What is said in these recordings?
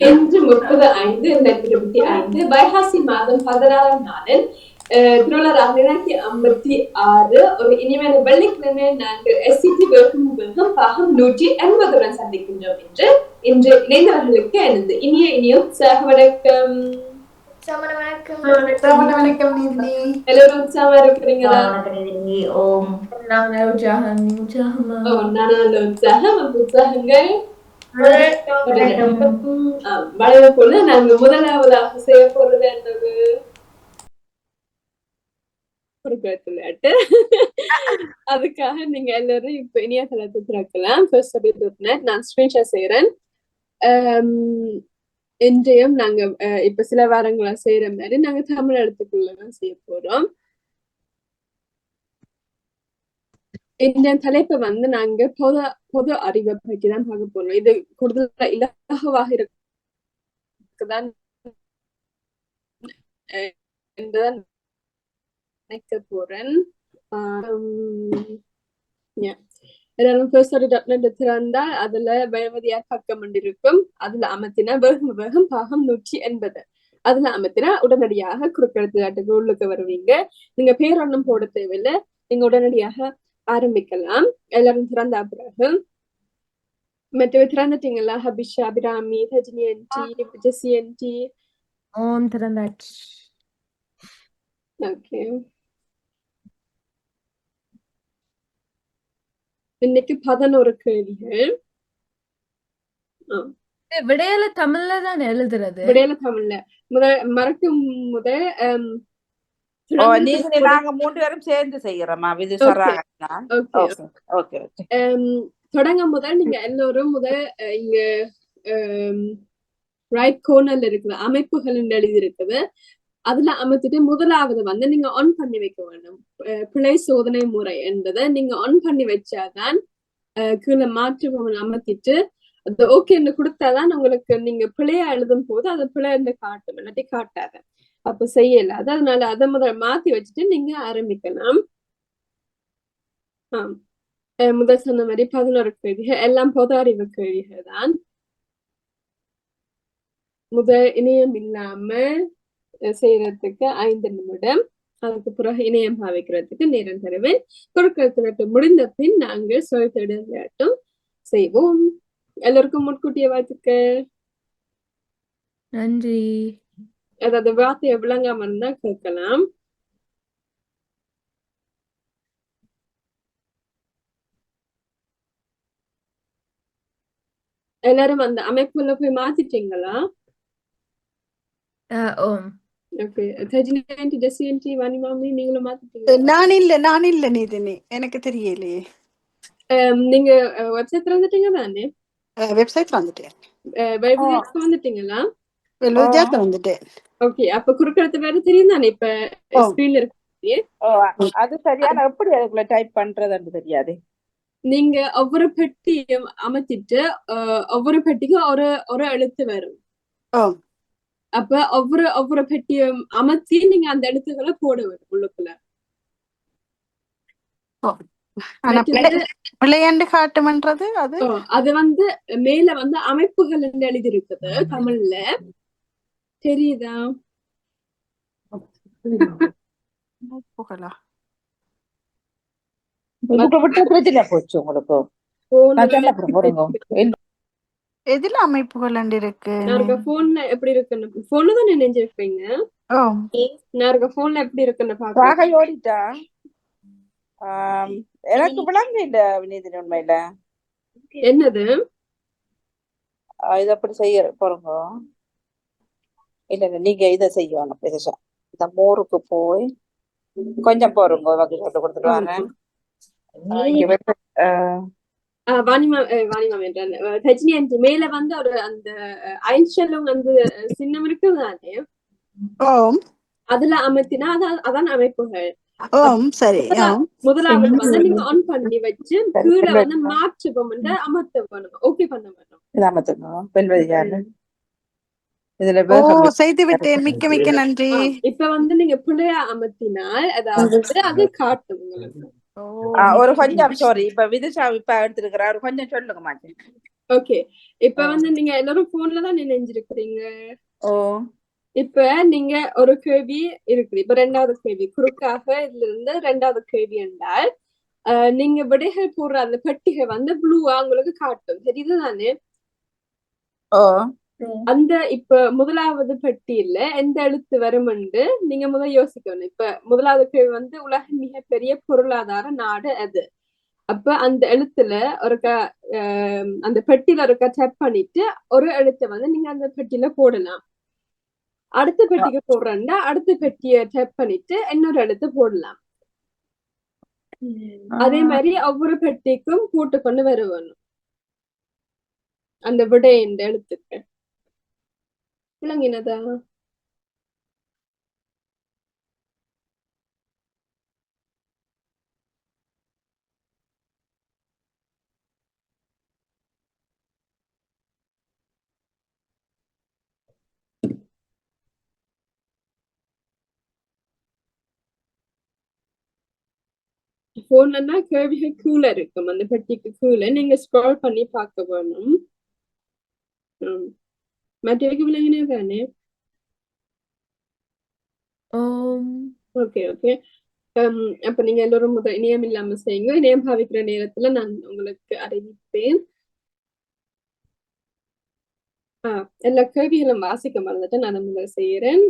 இன்று 30/5/2025 வைகாசி மாதம் 16ஆம் நாளில் திருவள்ளுவர் 2056 ஒரு இனிமையான வெள்ளிக்கிழமை நாங்கள் SCT வேகம் பாகம் 180 சந்திக்கின்றோம் என்று இன்று இணைந்தவர்களுக்கு எனது இனிய உற்சாக வணக்கம். எல்லாரும் உற்சாகமா இருக்கிறீங்களா? உற்சாகங்கள் வளர போல நாங்க முதலாவதாக செய்ய போறது என்னது விளையாட்டு. அதுக்காக நீங்க எல்லாரும் இப்ப இணையதளத்தை திறக்கலாம். நான் ஸ்கிரீன்ஷாட் செய்யறேன். இன்றையும் நாங்க இப்ப சில வாரங்களா செய்யற மாதிரி நாங்க தமிழ் எழுத்துக்குள்ளதான் செய்ய போறோம். இந்த தலைப்பை வந்து நாங்க பொது அறிவை பற்றிதான் பார்க்க போறோம். இது கூடுதல் இலகுவாக இருக்குதான் என்றுதான் நினைக்க போறேன். திறந்தால் அதுல பயமதியா பக்கம் இருக்கும். அதுல அமர்த்தினா வேகம் பாகம் 180. அதுல அமர்த்தினா உடனடியாக குறுக்கெழுத்து உள்ளுக்கு வருவீங்க. நீங்க பேர் ஒன்றும் போட தேவையில்லை. நீங்க உடனடியாக ஆரம்பிக்கலாம். எல்லாரும் திறந்தா பிறகு மற்றவை திறந்துட்டீங்களா? ஹபிஷா, அபிராமி, ரஜினி ஆன்டி, ஜெசி ஆன்டி திறந்தாச்சு. ஓகே, இன்னைக்கு 11 கேள்விகள். விடையில தமிழ்ல தான் எழுதுறது. விடையில தமிழ்ல மறக்கும் முதல் நாங்க 3 பேரும் சேர்ந்து செய்யறோமா? தொடங்க முதல் நீங்க எல்லோரும் இங்க ரைட் கோர்னர்ல இருக்கிற அமைப்புகள் எழுதி இருக்குது. அதுல அமைத்துட்டு முதலாவது வந்து நீங்க ஆன் பண்ணி வைக்க வேண்டும். பிழை சோதனை முறை என்பதை நீங்க ஆன் பண்ணி வச்சாதான் கீழே மாற்று அமர்த்திட்டு அது ஓகேன்னு கொடுத்தாதான் உங்களுக்கு நீங்க பிழையா எழுதும் போது அது பிழைன்னு காட்டும், இல்லாட்டி காட்டாத. அப்ப செய்யல. அதனால அதை முதல்ல மாத்தி வச்சுட்டு நீங்க ஆரம்பிக்கலாம். முதல் சொன்ன மாதிரி 11 கேள்விகள் எல்லாம் பொது அறிவு கேள்விகள் தான். முதல் இணையம் இல்லாம செய்யறதுக்கு 5 நிமிடம். அதுக்கு பிறகு இணையம் பாவிக்கிறதுக்கு நேரம் தருவேன். குறுக்கெழுத்து முடிந்த பின் நாங்கள் சொல் விளையாட்டும் செய்வோம். எல்லாருக்கும் முன்கூட்டிய வாழ்த்துக்கள். நன்றி. அதாவது வார்த்தையை விளங்காம இருந்தா கேட்கலாம். எல்லாரும் அந்த அமைப்புல போய் மாத்திட்டீங்களா? நீங்களும் மாத்திட்டீங்க? நான் இல்ல நீதினி, எனக்கு தெரியலையே. நீங்க வெப்சைட் வந்துட்டீங்க தானே? வெப்சைட் வந்துட்டேன். வந்துட்டீங்களா? வந்துட்டேன். ஓகே, அப்ப குறுக்கெழுத்து வேற தெரியும் தானே? இப்ப ஸ்கிரீன்ல இருக்கு. அது சரியான எப்படி அதுக்குள்ள டைப் பண்றதுன்னு தெரியாது. நீங்க ஒவ்வொரு பெட்டியும் அமைச்சிட்டு ஒவ்வொரு பெட்டிக்கும் ஒரு எழுத்து வரும். அப்ப ஒவ்வொரு பெட்டியும் அமைச்சி நீங்க அந்த எழுத்துக்களை போட வரும் உள்ளுக்குள்ள. விளையாண்டு காட்டுமன்றது அது வந்து மேல வந்து அமைப்புகள் எழுதி இருக்குது தமிழ்ல. தெரியுதா? எதுல அமைப்புகள் இருக்கு? போன்ல எப்படி இருக்குன்னு போன்ல தான் நினைஞ்சிருப்பீங்க. போன்ல எப்படி இருக்குன்னு ஓடிட்டா எனக்கு விளங்க இல்ல வினீதினி. உண்மையில என்னது இது அப்படி செய்ய போறோங்க. இல்ல நீங்க இதை செய்வாங்க. இந்த மோருக்கு போய் கொஞ்சம் போறோங்க. வகைட்டு கொடுத்துட்டு வாங்க. மேல வந்து ஒரு அந்த ஐன்ஷெல்லும் வந்து சின்னம் இருக்குதானே? அதுல அமைத்தினா அதான் அமைப்புகள். சரி, முதலாவது வந்து நீங்க ஆன் பண்ணி வச்சு கீழே வந்து மாற்று அமர்த்த வேணும். ஓகே பண்ண வேணும். செய்து விட்டேன். மிக்க மிக்க நன்றி. இப்ப வந்து நீங்க பிள்ளையா அமர்த்தினால் அதாவது அது காட்டும் உங்களுக்கு. ஒரு கொஞ்சம் சாரி. இப்ப விதிஷா இப்ப எடுத்திருக்கிறாரு. கொஞ்சம் சொல்லுங்க மாட்டேன். ஓகே. இப்ப ஆ. வந்து நீங்க எல்லாரும் போன்ல தான் நினைஞ்சிருக்கிறீங்க. ஓ இப்ப நீங்க ஒரு கேள்வி இருக்குது. இப்ப 2வது கேள்வி குறுக்காக இதுல இருந்து 2வது கேள்வி என்றால் நீங்க விடைகள் போடுற அந்த பெட்டிகை வந்து ப்ளூவா உங்களுக்கு காட்டும். தெரியுதுதானே? ஓ அந்த இப்ப 1வது பெட்டியில எந்த எழுத்து வருமென்று நீங்க முதல் யோசிக்கணும். இப்ப 1வது கேள்வி வந்து உலகின் மிகப்பெரிய பொருளாதார நாடு அது. அப்ப அந்த எழுத்துல ஒருக்கா அந்த பெட்டியில ஒருக்கா டேப் பண்ணிட்டு ஒரு எழுத்தை வந்து நீங்க அந்த பெட்டியில போடலாம். அடுத்த பெட்டிக்கு போடுறேன்டா அடுத்த பெட்டியை டேப் பண்ணிட்டு இன்னொரு எழுத்து போடலாம். அதே மாதிரி ஒவ்வொரு பெட்டிக்கும் போட்டு கொண்டு வருவணும் அந்த விடை இந்த எழுத்துக்கு. விளங்கினதா? போன்லன்னா கேள்விகள் கீழே இருக்கும். அந்த பெட்டிக்கு கீழே நீங்க ஸ்க்ரால் பண்ணி பார்க்க வேணும். மற்றவைக்கு விளங்கினதானே? ஓம் ஓகே ஓகே. அப்ப நீங்க எல்லாரும் முதல் இணையம் இல்லாம செய்யுங்க. இணையம் பாவிக்கிற நேரத்துல நான் உங்களுக்கு அறிவிப்பேன். எல்லா கேள்விகளும் வாசிக்க மறந்துட்டு நான் முதல்ல செய்யறேன்.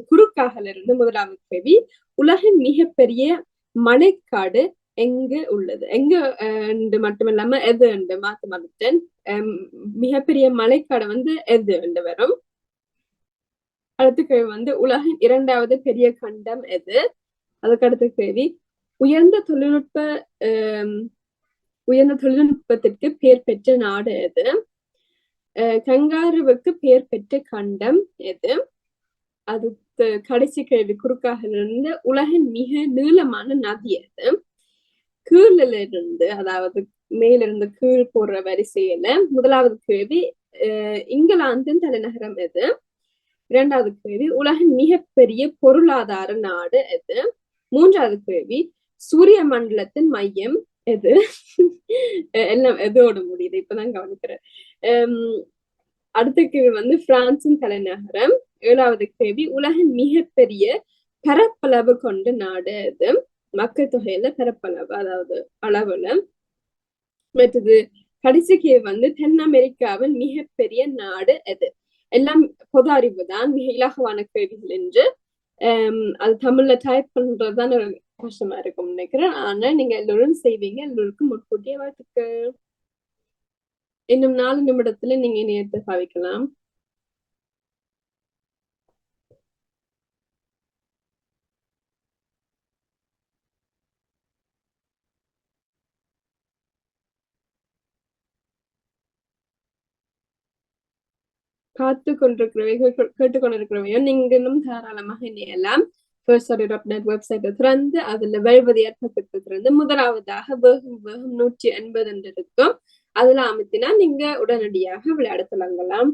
குறுக்காகல இருந்து 1வது கேள்வி உலகின் மிகப்பெரிய மழைக்காடு எங்கு உள்ளது? எங்க மட்டுமில்லாம எது என்று மாத்த மறந்துட்டேன். மிகப்பெரிய மழைக்காடு வந்து எது என்று வரும். அடுத்த கேள்வி வந்து உலகின் 2வது பெரிய கண்டம் எது? அதுக்கு அடுத்த கேள்வி உயர்ந்த தொழில்நுட்ப உயர்ந்த தொழில்நுட்பத்திற்கு பெயர் பெற்ற நாடு எது? கங்காருவுக்கு பெயர் பெற்ற கண்டம் எது? அடுத்து கடைசி கேள்வி குறுக்காக இருந்து உலகின் மிக நீளமான நதி எது? கீழில இருந்து அதாவது மேலிருந்து கீழ் போடுற வரிசையில 1வது கேள்வி இங்கிலாந்தின் தலைநகரம் எது? 2வது கேள்வி உலகின் மிகப்பெரிய பொருளாதார நாடு எது? 3வது கேள்வி சூரிய மண்டலத்தின் மையம் எது? எல்லாம் எதோட முடியுது இப்பதான் கவனிக்கிறேன். அடுத்த கேள்வி வந்து பிரான்சின் தலைநகரம். 7வது கேள்வி உலகின் மிகப்பெரிய பரப்பளவு கொண்ட நாடு எது? மக்கள் தொகையில பரப்பளவு அதாவது அளவுல. மற்றது கடைசி கேள்வி வந்து தென் அமெரிக்காவின் மிகப்பெரிய நாடு எது? எல்லாம் பொது அறிவு தான், மிக இலகுவான கேள்விகள் என்று. அது தமிழ்ல டைப் பண்றதுதான் ஒரு கஷ்டமா இருக்கும் நினைக்கிறேன். ஆனா நீங்க எல்லோரும் செய்வீங்க. எல்லோருக்கும் முன்கூட்டிய வாழ்த்துக்கள். இன்னும் 4 நிமிடத்துல நீங்க இணையத்தை பாவிக்கலாம். பார்த்து கொண்டிருக்கிறவைகள் கேட்டுக்கொண்டிருக்கிறவையும் நீங்க இன்னும் தாராளமாக இணையலாம். firststudy.net வெப்சைட்டை திறந்து அதுல வெல்வதியார் பக்கத்தை திறந்து 1வதாக வேகம் வேகம் 180 என்று இருக்கும். அதுல அமைத்தினா நீங்க உடனடியாக விளையாட தொடங்கலாம்.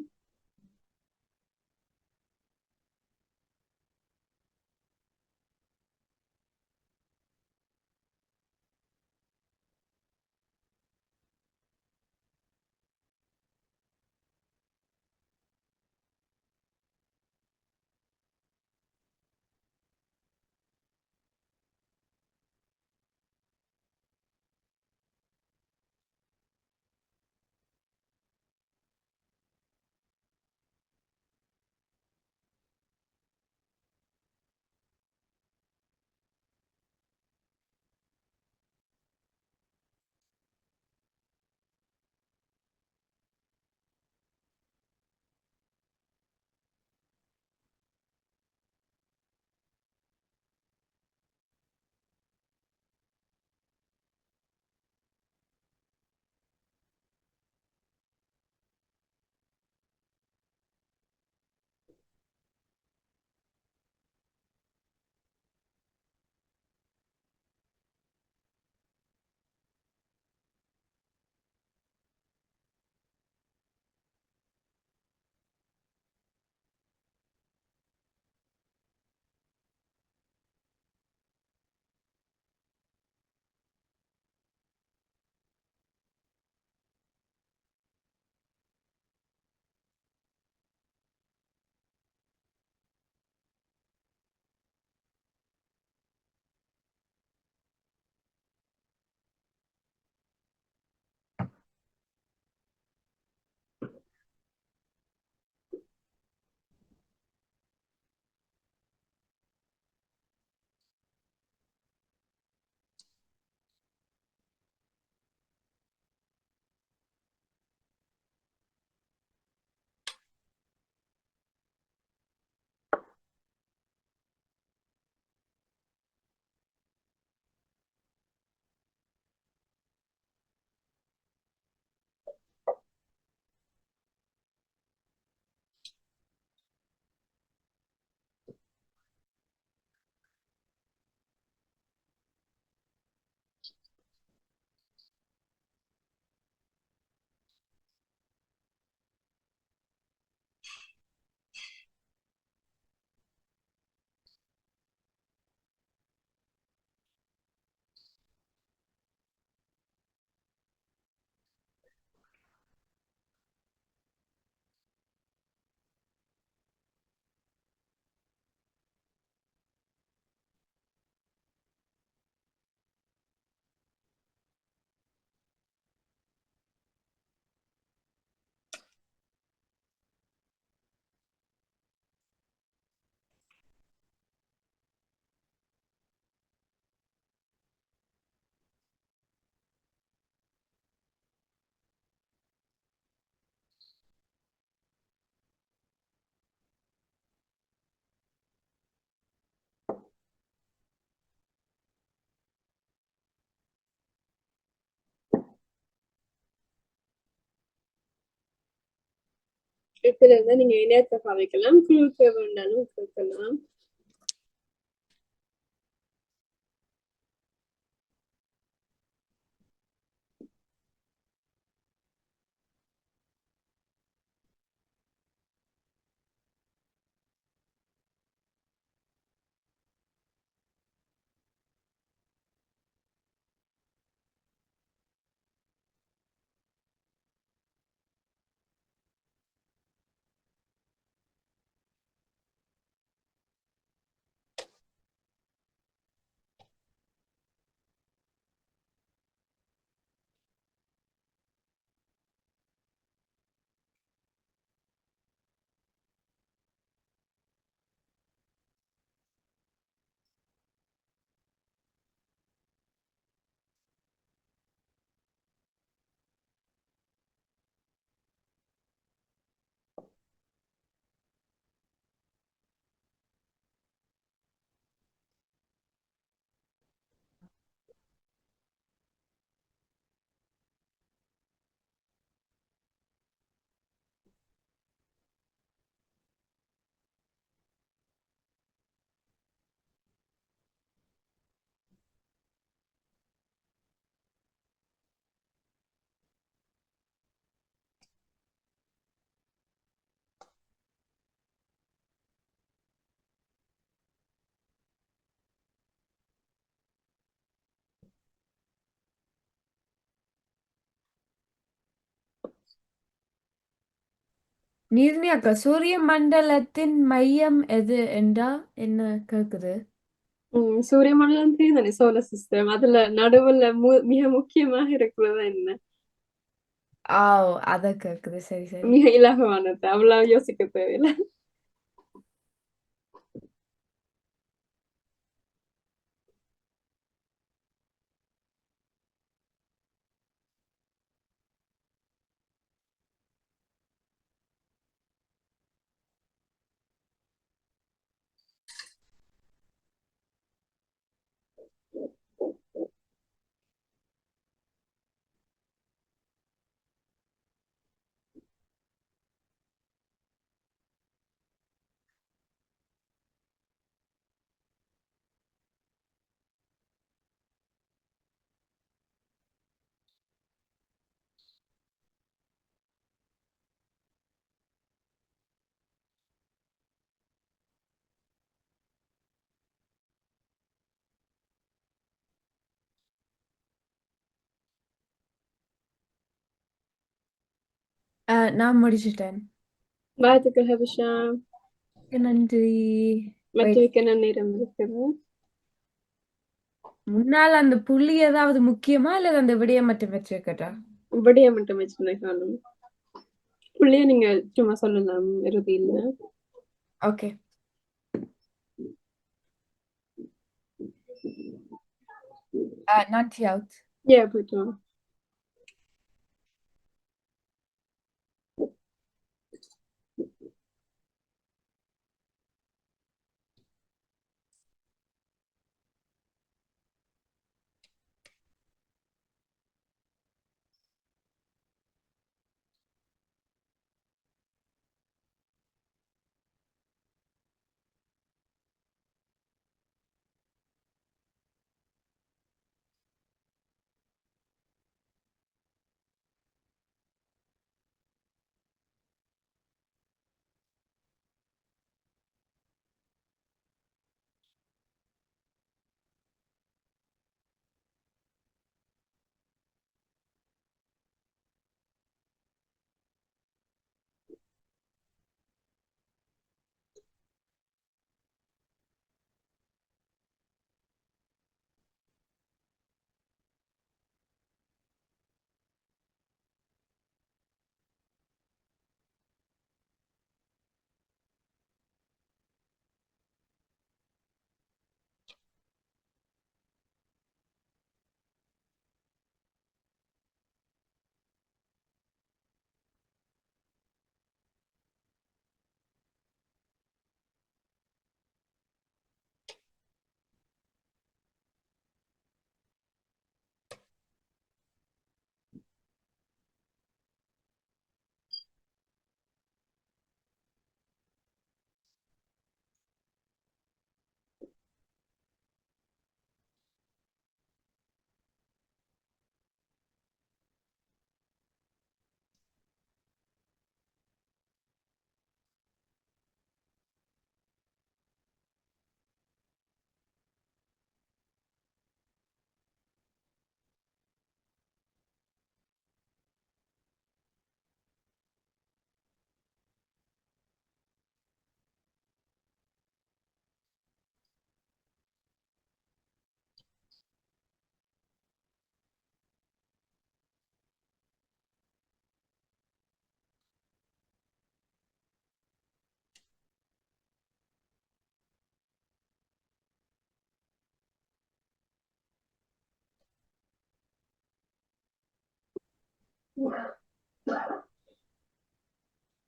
இதுல இருந்து நீங்க இணையத்தை பாவிக்கலாம், குழுக்க வேண்டாலும் கொடுக்கலாம். நீர்னி அக்கா, சூரிய மண்டலத்தின் மையம் எது என்றா என்ன கேக்குது? சூரிய மண்டலம் தானே சோலார் சிஸ்டம். அதுல நடுவுல மிக முக்கியமாக இருக்கிறது என்ன? ஆ, அத கேக்குது. சரி சரி. மிக இலகுவானது, அவ்வளவு யோசிக்க தேவையில்லை. நான் முடிச்சிட்டேன். வாழ்த்துக்கள் ஹபிஷா. நன்றி. Wait. மற்றவைக்கு என்ன நேரம் இருக்குது? முன்னால அந்த புள்ளி ஏதாவது முக்கியமா இல்ல அந்த விடயம் மட்டும் வச்சிருக்கட்டா? விடைய மட்டும் வச்சிருந்தேன் காணும். புள்ளிய நீங்க சும்மா சொல்லலாம் இறுதியில். ஓகே. Not out. போயிட்டு வாங்க.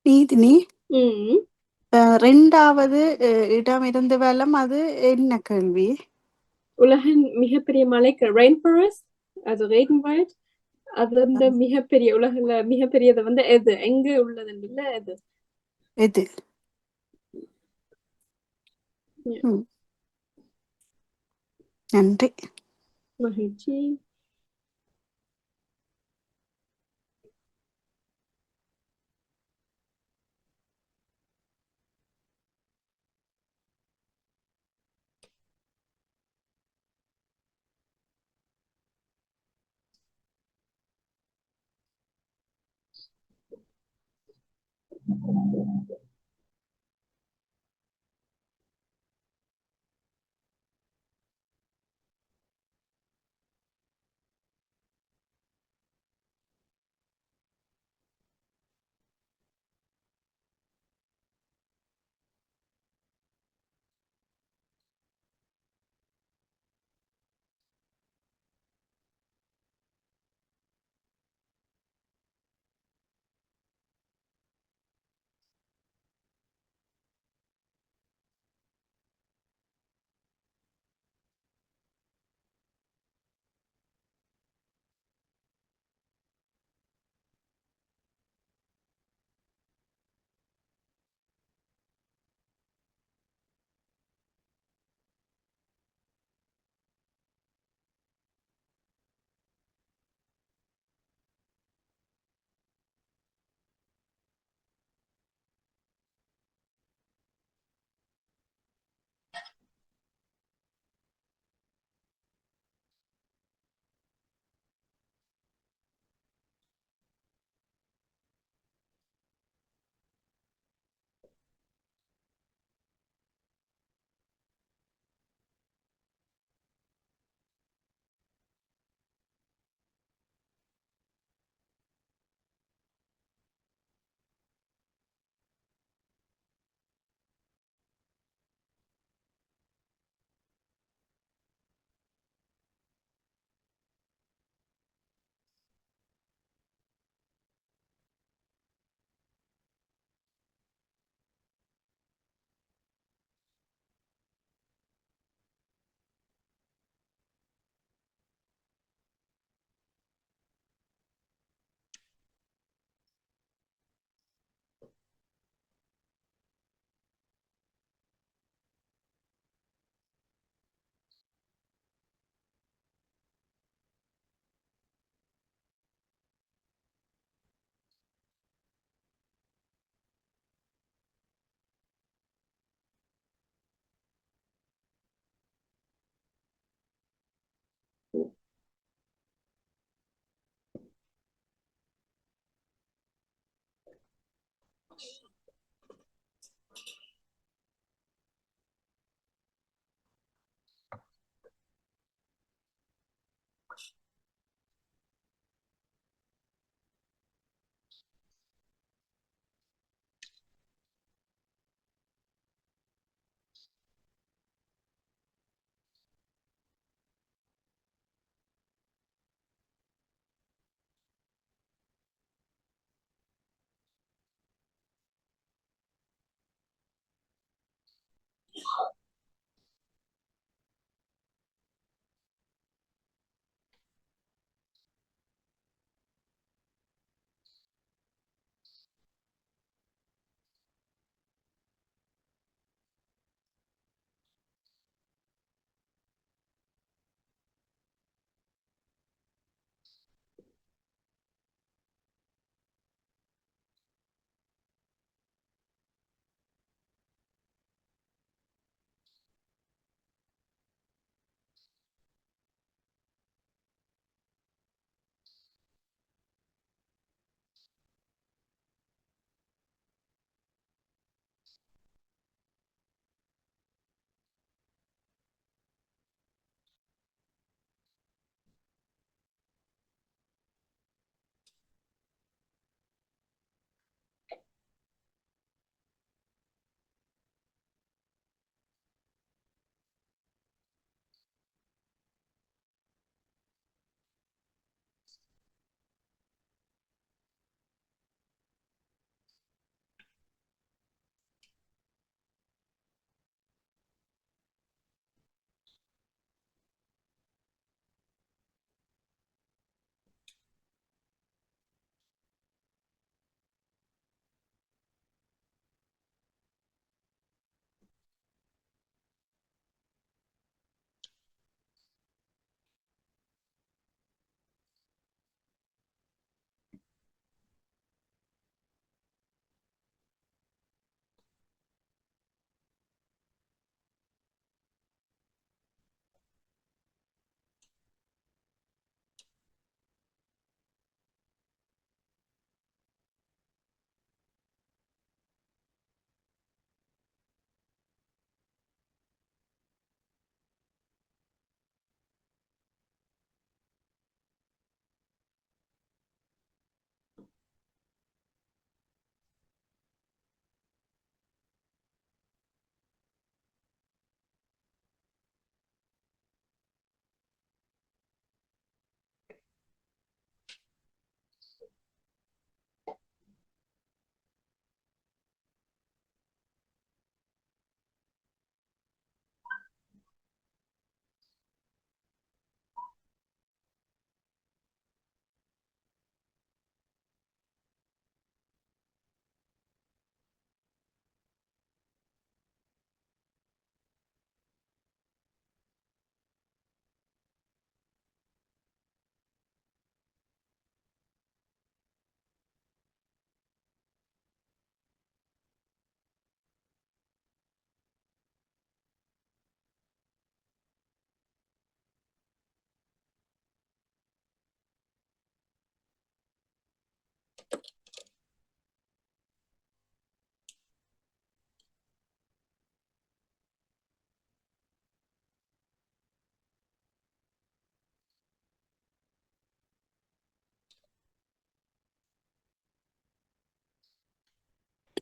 நீதினி ம். ரெண்டாவது இடம் இருந்த வேலம் அது என்ன கேள்வி? உலகின் மிகப்பெரிய மலை ரெயின் ஃபாரஸ்ட், அது ரெய்ன்வால்ட். அது வந்து மிகப்பெரிய உலகில மிகப்பெரியது வந்து எது? எங்க உள்ளதுன்னு இல்ல எது? எது? Yeah. ம், நன்றி. மகிழ்ச்சி.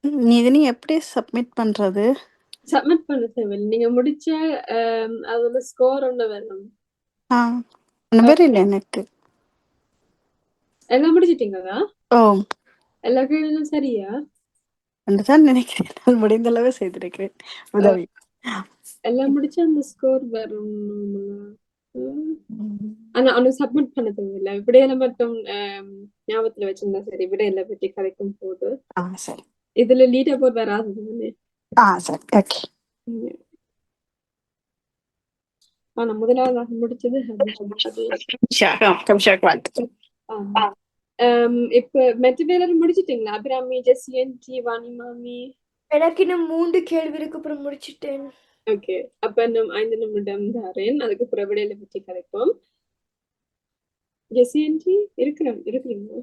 நீ எப்படி சப்மிட் பண்றது? சப்மிட் பண்ண தேவையில்லை. நீங்க முடிச்ச அதோட ஸ்கோர் ஒண்ணு வேணும். ஆ நம்பர் இல்லை எனக்கு. எல்லாம் முடிச்சிட்டீங்களா? ஓ எல்லா கேள்வியும் சரியா? தான் நினைக்கிறேன். நான் முடிந்த அளவு செய்திருக்கிறேன் உதவி. எல்லாம் முடிச்சு அந்த ஸ்கோர் வரும். ம். ம். ஆனா அவனுக்கு சப்மிட் பண்ண தேவையில்லை. விடையில மட்டும் ஞாபகத்துல வச்சிருந்தா சரி. விடையில பற்றி கதைக்கும் போது சரி. இதுல லீடர் போர்ட் வராது தானே. சரி ஓகே. ம். ஆனா முதலாவதாக முடிச்சது அது. கம்ஷாக் வாழ்த்து. ஆமா. இப்ப மெட்ட வேலர் முடிச்சிட்டீங்களா? அபிராமி, ஜெசியன்டி, வாணி மாமி. எனக்கு இன்னும் 3 கேள்வி இருக்கு, அப்புறம் முடிச்சிட்டேன். ஓகே. அப்ப இன்னும் 5 நிமிடம் தாரேன். அதுக்கு பிறகு விடையில பற்றி கதைப்போம். ஜெசியன்டி இருக்கிறீங்களா?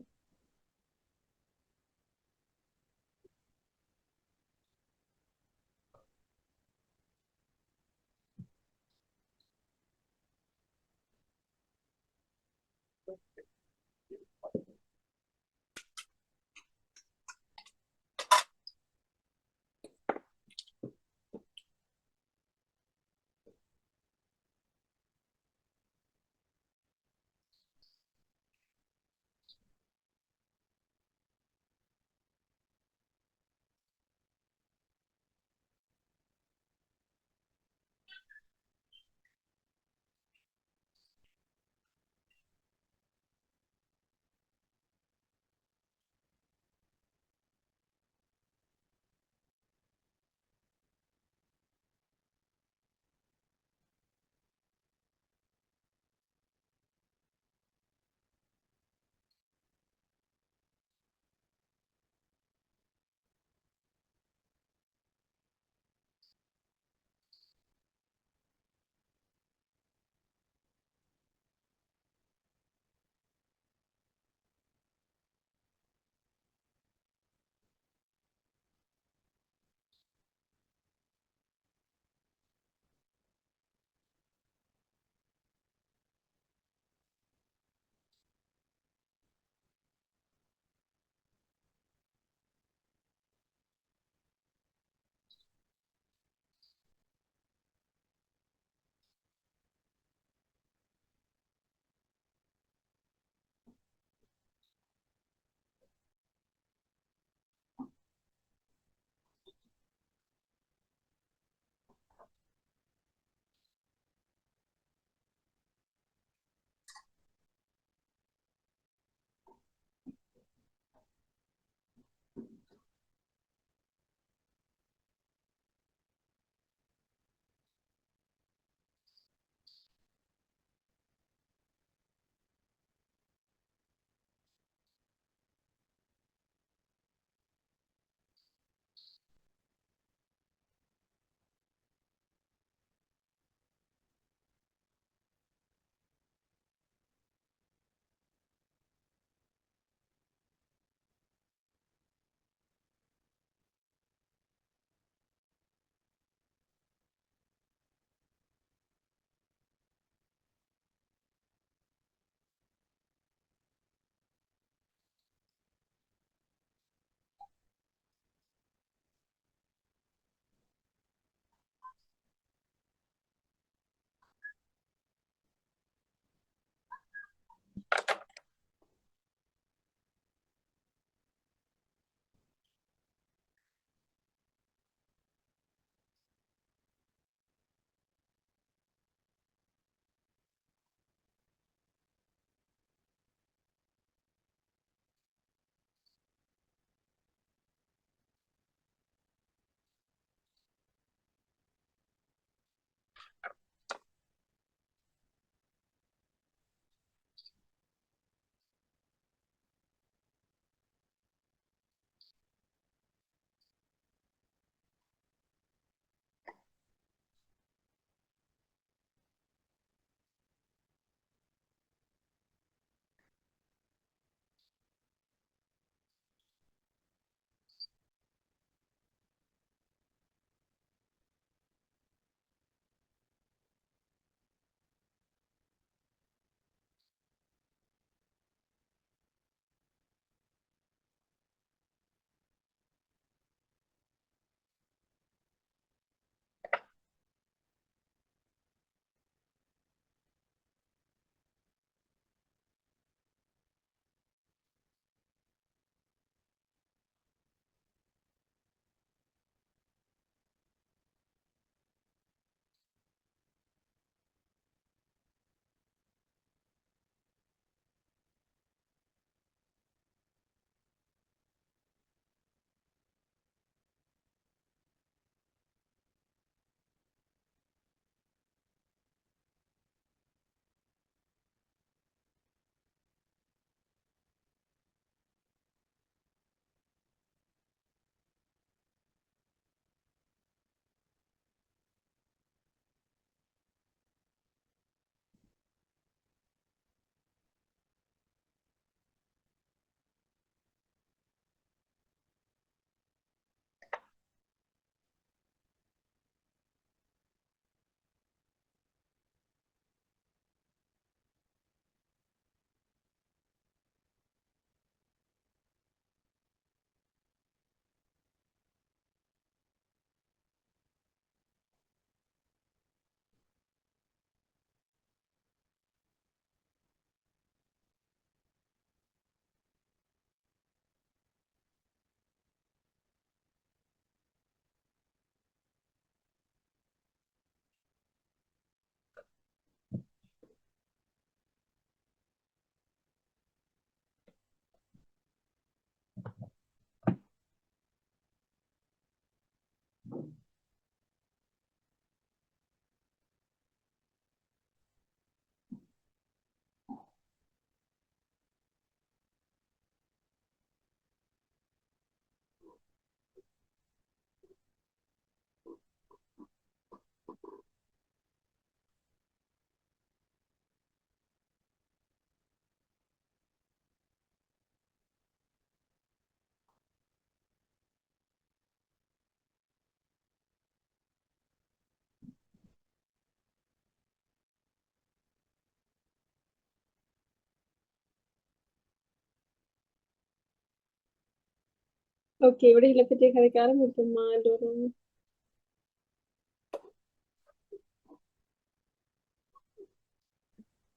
ஓகே, விடைகளை பற்றி கதைக்க ஆரம்பிப்போமா எல்லோரும்?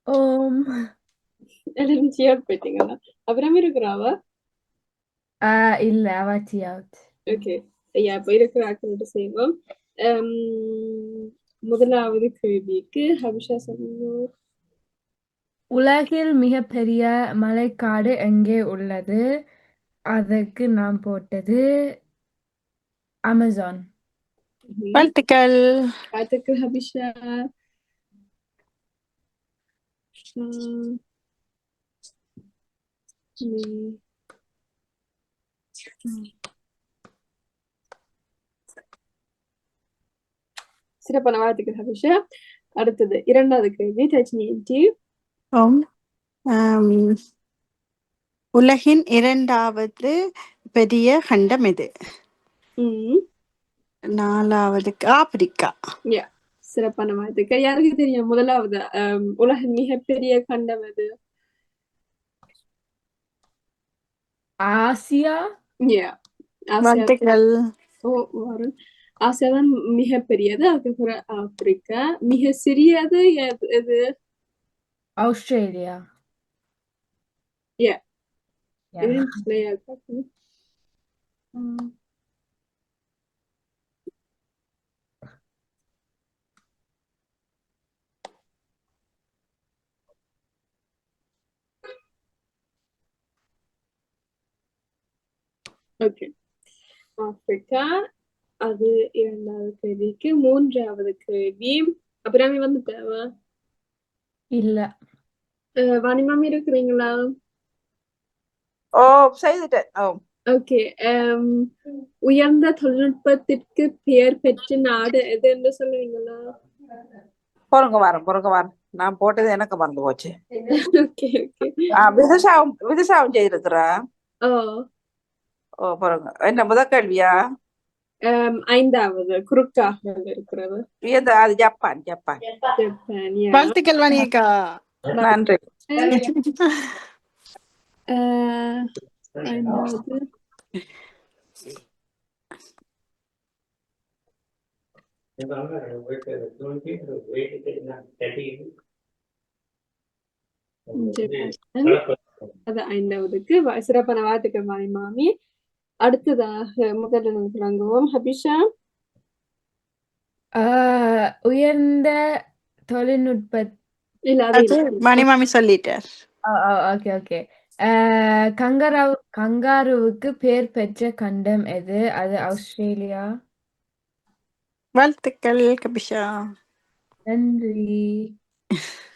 ஓம் எல்லாரும் சியாட் போயிட்டீங்களா? அப்புறம் இருக்கிறாவ? இல்ல அவச்சி அவுட். ஓகே, ஐயா இப்ப இருக்கிற ஆக்டிவிட்டி செய்வோம். அம், முதலாவது கேள்விக்கு ஹபிஷா சொல்லுங்க. உலகில் மிகப்பெரிய மலைக்காடு எங்கே உள்ளது? அதற்கு நான் போட்டது அமேசான். வாழ்த்துக்கள். வாழ்த்துக்கள் ஹபிஷா. உம், உம், சிறப்பான வாழ்த்துக்கள் ஹபிஷா. அடுத்தது இரண்டாவது கேள்வி தஜ்னி ஆன்ட்டி. ஆம். ஆம், உலகின் இரண்டாவது பெரிய கண்டம் எது? ம், நாலாவதுக்கு ஆப்பிரிக்கா. யா, சிறப்பான வாழ்த்துக்கள். யாருக்கு தெரியும் முதலாவது உலகின் மிகப்பெரிய கண்டம் எது? ஆசியா. யா, ஆசியா. வாழ்த்துக்கள். ஓ, வருண். ஆசியா தான் மிகப்பெரியது, அதுக்கப்புறம் ஆப்பிரிக்கா. மிக சிறியது எது? ஆஸ்திரேலியா. யா, Yeah. இது பிள்ளையா பார்க்கணும். Okay, Africa. அது இரண்டாவது கேள்விக்கு. மூன்றாவது கேள்வி அப்புறமே வந்துட்டாவ. இல்ல. வாணிமாமி இருக்கிறீங்களா? ஓ செய்துட்டேன். ஓ ஓகே, உயர்ந்த தொழில்நுட்பத்திற்கு பெயர் பெற்ற நாடு எது என்று சொல்லுவீங்களா? பொறுங்க வாரம் நான் போட்டது எனக்கு மறந்து போச்சு. Okay okay. விதுஷாவும் செய்திருக்கிறா. ஓ, ஓ பொறுங்க, என்ன முதல் கேள்வியா? ஐந்தாவது குறுக்காக இருக்கிறது. அது ஜப்பான். ஜப்பான். யா. வாழ்த்துக்கள் வணிகா. நன்றி. ஐந்தாவது ஜப்பான். அது ஐந்தாவதுக்கு. சிறப்பான வாழ்த்துக்கள் மாமி. அடுத்ததாக முதலில் தொடங்குவோம். ஹபிஷா. உயர்ந்த தொழில்நுட்ப. இல்ல அது அது மணிமாமி சொல்லிட்டார். Okay okay. கங்காருவுக்கு பேர் பெற்ற கண்டம் எது? அது ஆஸ்திரேலியா. வாழ்த்துக்கள் கபிஷா. நன்றி.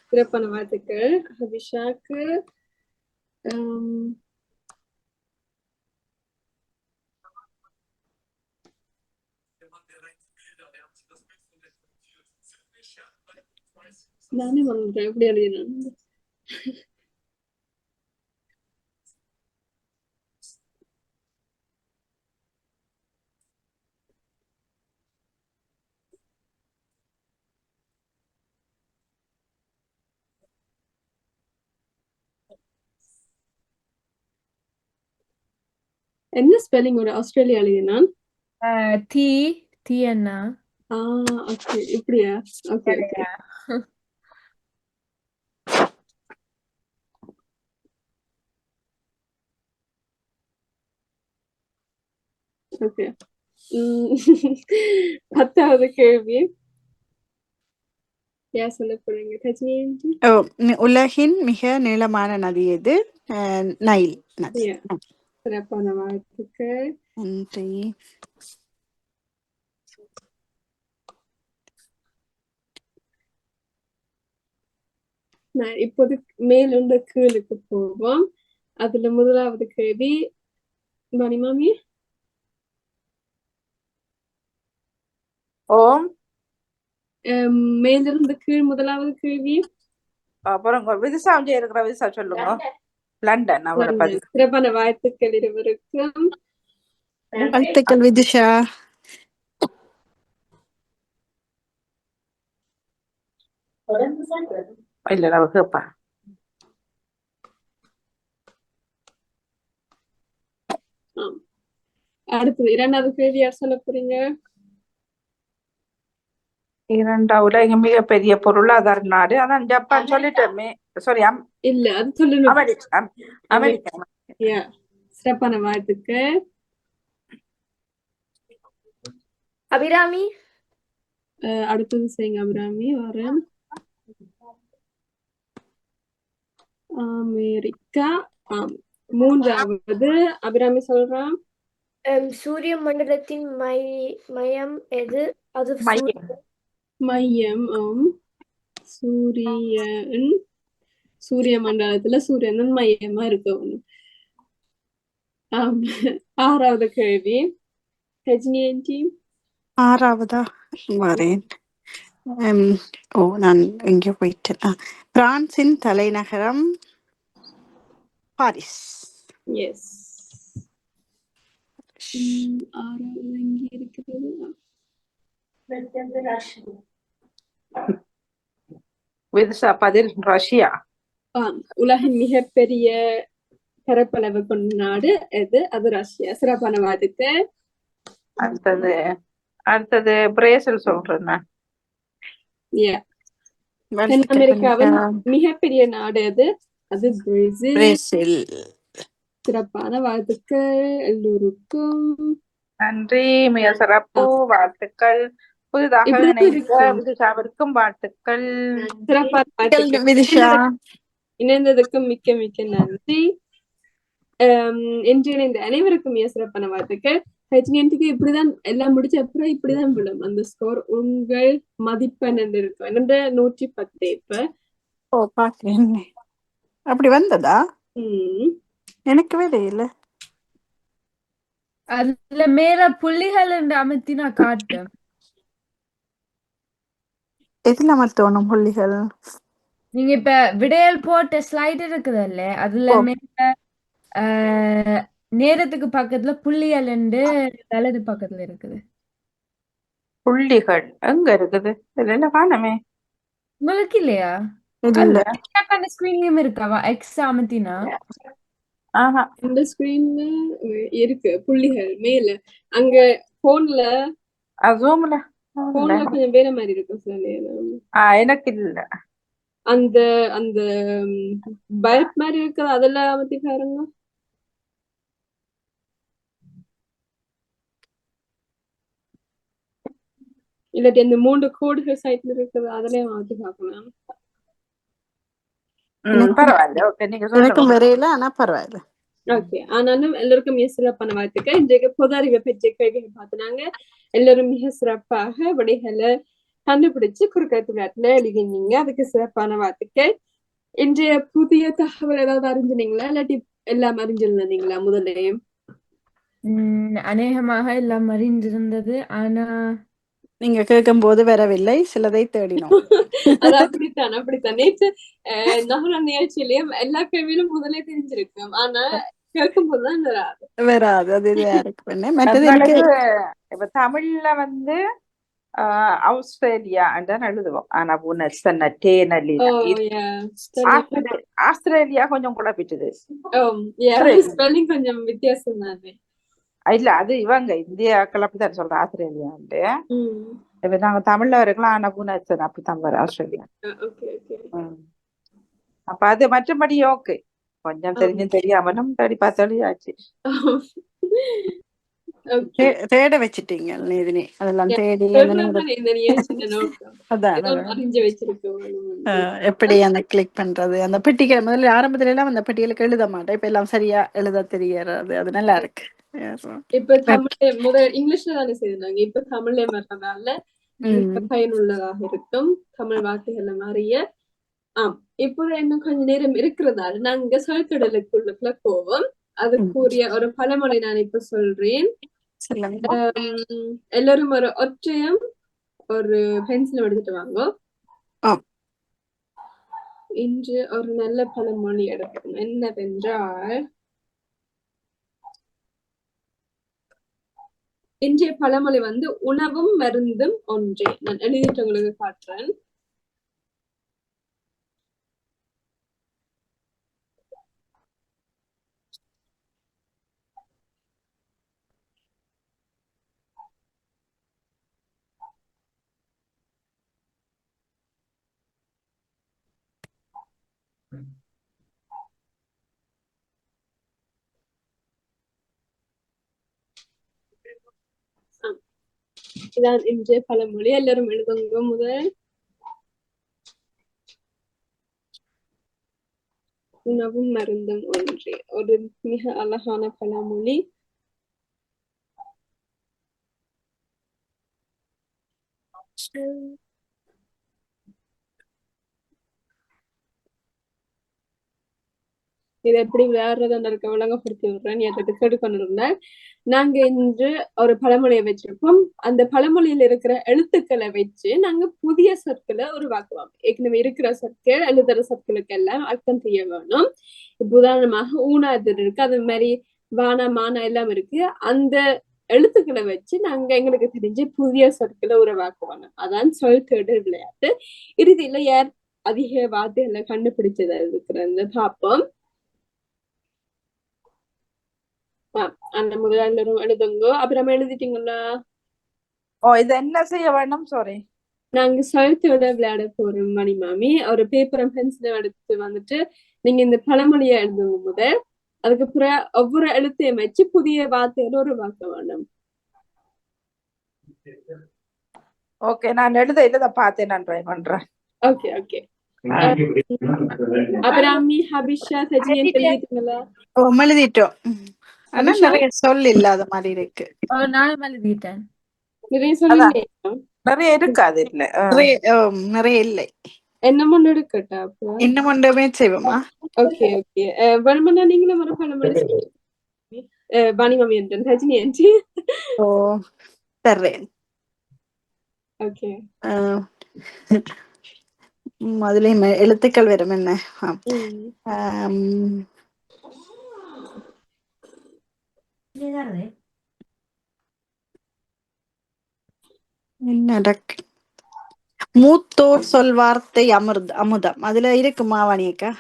சிறப்பான வாழ்த்துக்கள் ஹபிஷாக்கு. நானே வந்துட்டேன், எப்படி எழுதினேன்? என்ன ஸ்பெல்லிங் ஒரு ஆஸ்திரேலியா எழுதினான்? டி டி என்ன? ஓகே, இப்படியா? Okay okay okay. 10வது கேள்வி. யார் சொல்ல போறீங்க? தஜ்னி ஆன்ட்டி? ஓ, உலகின் மிக நீளமான நதி எது? நைல் நதி. Yeah. சிறப்பான வாழ்த்துக்கள். நன்றி. நான் இப்போது மேலிருந்து கீழுக்கு போவோம். அதுல முதலாவது கேள்வி மணிமாமி. ஓம். மேலிருந்து கீழ் முதலாவது கேள்வி. பொறுங்க, விதுஷாவும் செய்திருக்கிற. விதுஷா சொல்லுங்க. லண்டன். அவரோட பதில். சிறப்பான வாழ்த்துக்கள் இருவருக்கும். வாழ்த்துக்கள் விதுஷா. இல்ல அவ கேப்பா. அடுத்தது இரண்டாவது கேள்வி யார் சொல்ல போறீங்க? இரண்டாவது மிகப்பெரிய பொருளாதார நாடு அதான் ஜப்பான் சொல்லிட்டோமே. சாரி, இல்ல, அது சொல்லணும். அமெரிக்கா. அமெரிக்கா. Yeah. சிறப்பான வாழ்த்துக்கு. அபிராமி அடுத்தது செய்யுங்க அபிராமி. வரேன். அமெரிக்கா. ஆம். மூன்றாவது அபிராமி சொல்றான். சூரிய மண்டலத்தின் மையம் எது? அது மையம். மையம். சூரியன். சூரிய மண்டலத்துல சூரியன் தான் மையமா இருக்கணும். ஆறாவது கேள்வி ரஜினி. ஆறாவதா வரேன். நான் எங்கே போயிட்டேன். பிரான்சின் தலைநகரம் பாரிஸ். எஸ். ஆறாவது எங்கே இருக்கிறது? பதில் ரஷ்யா. உலகின் மிகப்பெரிய பரப்பளவு கொண்ட நாடு எது? அது ரஷ்யா. சிறப்பான வாழ்த்துக்கு. அடுத்தது பிரேசில் சொல்றேன். தென் அமெரிக்காவின் மிகப்பெரிய நாடு எது? அது பிரேசில். சிறப்பான வாழ்த்துக்கள் எல்லோருக்கும். நன்றி, மிக சிறப்பு. வாழ்த்துக்கள். புதிதாக விதிஷாவிற்கும் வாழ்த்துக்கள். சிறப்பான வாழ்த்துக்கள். இணைந்ததுக்கும் மிக்க மிக்க நன்றி. என்று இணைந்த அனைவருக்கும் மிக சிறப்பான வாழ்த்துக்கள். ஹெச்என்டிக்கு இப்படிதான் எல்லாம் முடிச்ச அப்புறம் இப்படிதான் விடும் அந்த ஸ்கோர். உங்கள் மதிப்பெண் என்று இருக்கும். என்னோட 110 இப்ப. பாக்கிறேன். அப்படி வந்ததா? எனக்கு தெரியல. அதுல மேல புள்ளிகள் என்று அமர்த்தினா காட்டும். எதுல அமர்த்தணும் புள்ளிகள்? நீங்க இப்ப விடையல் போட்ட ஸ்லைட் இருக்குதுல்ல, அதுல மேல நேரத்துக்கு பக்கத்துல புள்ளிகள் என்று வலது பக்கத்துல இருக்குது. புள்ளிகள் எங்க இருக்குது? இதுல காணமே. உங்களுக்கு இல்லையா? ஸ்கிரீன்லயும் இருக்காவா? எக்ஸ் அமர்த்தினா இந்த ஸ்கிரீன்ல இருக்கு புள்ளிகள் மேல. அங்க போன்ல கொஞ்சம் வேற மாதிரி இருக்கும் சில நேரம். எனக்கு இல்ல. அந்த அந்த பல்ப் மாதிரி இருக்குது, அதெல்லாம் அமர்த்தி பாருங்க. இல்லாட்டி அந்த 3 கோடுகள் சைட்ல இருக்குது, அதுலயும் மாத்தி பார்க்கலாம். எனக்கும் வரையில, ஆனா பரவாயில்ல. ஓகே. ஆனாலும் எல்லாருக்கும் மிக சிறப்பான வாழ்த்துக்கள். இன்றைக்கு பொது அறிவை பற்றிய கேள்விகள் பார்த்துனாங்க. எல்லாரும் மிக சிறப்பாக விடைகளை கண்டுபிடிச்சு குறுக்கெழுத்து விளையாட்டுல எழுதினீங்க. அதுக்கு சிறப்பான வாழ்த்துக்கள். இன்றைய புதிய தகவல் ஏதாவது அறிஞ்சினீங்களா, இல்லாட்டி எல்லாம் அறிஞ்சிருந்தீங்களா? முதலையும் அநேகமாக எல்லாம் அறிஞ்சிருந்தது. ஆனா நீங்க கேட்கும் போது வரவில்லை, சிலதை தேடினோம். அது அப்படித்தான். நேற்று நகர நிகழ்ச்சியிலயும் எல்லா கேள்வியிலும் முதலே தெரிஞ்சிருக்கும், ஆனா கேட்கும் போதுதான் வராது. அது இருக்கு. இப்ப தமிழ்ல வந்து ஆஸ்திரேலியா எழுதுவோம். ஆனா ஆஸ்திரேலியா கொஞ்சம் குழப்பிட்டது. ஸ்பெல்லிங் கொஞ்சம் வித்தியாசம் தானே. இல்ல, அது இவங்க இந்தியா கிளப்பிதான் சொல்ற ஆஸ்திரேலியான்ட்டு. இப்ப நாங்க தமிழ்ல இருக்கலாம். ஆனா புனர்சன் அப்படித்தான் வர ஆஸ்திரேலியா. அப்ப அது மற்றபடி ஓகே. கொஞ்சம் தெரிஞ்சும் தெரியாமலும் தேடி பார்த்தாலே ஆச்சு. தேட வச்சுட்டீங்க அதெல்லாம் தேடி எப்படி அந்த கிளிக் பண்றது, அந்த பெட்டிக்கு முதல்ல ஆரம்பத்துல எல்லாம் அந்த பெட்டிகளுக்கு எழுத மாட்டேன். இப்ப எல்லாம் சரியா எழுத தெரியறது. அது நல்லா இருக்கு. இப்ப தமிழ் முதல் இங்கிலீஷ்ல தானே செய்தாங்க, இப்ப தமிழ்ல வர்றதால பயனுள்ளதாக இருக்கும். தமிழ் வார்த்தைகள்ல மாறிய. இப்போ இன்னும் கொஞ்ச நேரம் இருக்கிறதால நாங்க சொற்கடலுக்குள்ள போவோம். அதுக்குரிய ஒரு பழமொழி நான் இப்ப சொல்றேன். எல்லாரும் ஒரு ஒற்றையும் ஒரு பென்சிலும் எடுத்துட்டு வாங்க. இன்று ஒரு நல்ல பழமொழி எடுக்கும். என்னவென்றால், இன்றைய பழமொழி வந்து உணவும் மருந்தும் ஒன்றே. நான் எழுதிட்டு உங்களுக்கு காட்டுறேன். இதான் இன்றைய பழமொழி. எல்லாரும் எழுதுங்க முதல். உணவும் மருந்தும் ஒன்றே. ஒரு மிக அழகான பழமொழி. இதை எப்படி விளையாடுறதுன்னு இருக்க விளங்கப்படுத்தி விடுறேன். நீ கேட்டுக்கொண்டு இருந்தேன். நாங்க இன்று ஒரு பழமொழியை வச்சிருப்போம். அந்த பழமொழியில இருக்கிற எழுத்துக்களை வச்சு நாங்க புதிய சொற்களை உருவாக்குவோம். ஏற்கனவே இருக்கிற சொற்கள் எழுதுற சொற்களுக்கு எல்லாம் அர்த்தம் செய்ய வேணும். இப்ப உதாரணமாக ஊனாது இருக்கு, அது மாதிரி வானா மானா எல்லாம் இருக்கு. அந்த எழுத்துக்களை வச்சு நாங்க எங்களுக்கு தெரிஞ்சு புதிய சொற்களை உருவாக்குவாங்க. அதான் சொல் தேடல் விளையாட்டு. இறுதியில யார் அதிக வார்த்தைகளை கண்டுபிடிச்சதா இருக்கிறது பார்ப்போம். அந்த முதலாளரும் எழுதுங்க. அப்புறம் எழுதிட்டீங்களா? இது என்ன செய்ய வேணும்? சாரி, நாங்க சொற்தேட விளையாட போறோம் மணி மாமி. ஒரு பேப்பரும் பென்சிலும் எடுத்து வந்துட்டு நீங்க இந்த பழமொழியை எழுதுங்க முதல். அதுக்கப்புறம் ஒவ்வொரு எழுத்தையும் வச்சு புதிய வார்த்தையோட உருவாக்க வேணும். ஓகே, நான் எழுத பார்த்தேன், நான் ட்ரை பண்றேன். Okay okay. அபிராமி, ஹபிஷா, சஜினி எழுதிட்டீங்களா? எழுதிட்டோம். ஆனா நிறைய சொல் இல்லாத மாதிரி இருக்கு. நானும் எழுதிட்டேன். நிறைய சொல்லுங்க. நிறைய இருக்காது இல்ல. நிறைய இல்லை. என்னமோ எடுக்கட்டா அப்போ? இன்னும் ஒன்றுமே செய்வோமா? Okay okay. வேணுமென்னா நீங்களும் ஒரு பழமொழி பாணி மாமி என்றேன், ரஜினி என்று. ஓ, தர்றேன். ஓகே. அதுல எழுத்துக்கள் வரும் என்ன? நடக்கு. மூத்தோர் சொல் வார்த்தை அமுதம். அதுல இருக்குமா வாணியக்கா?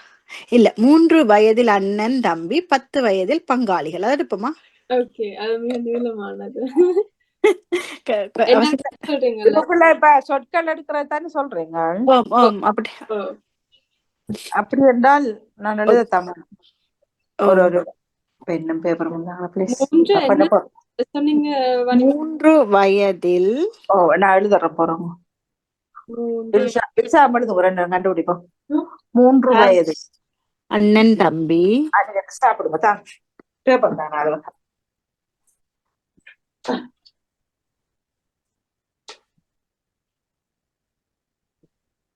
இல்ல, 3 வயதில் அண்ணன் தம்பி, 10 வயதில் பங்காளிகள். அது இருப்போமா? ஓகே, அது மிக நீளமானது. இப்ப சொற்கள் எடுக்கிறதான்னு சொல்றீங்க. அப்படி என்றால் நான் எழுத தமிழ் ஒரு பெண்ணும் பேப்பரும் ப்ளீஸ். 3 வயதில். நான் எழுத போறோம். கண்டுபிடிப்போம். 3 வயது அண்ணன் தம்பி. சாப்பிடுங்க தான் பேப்பர் தாங்க. அது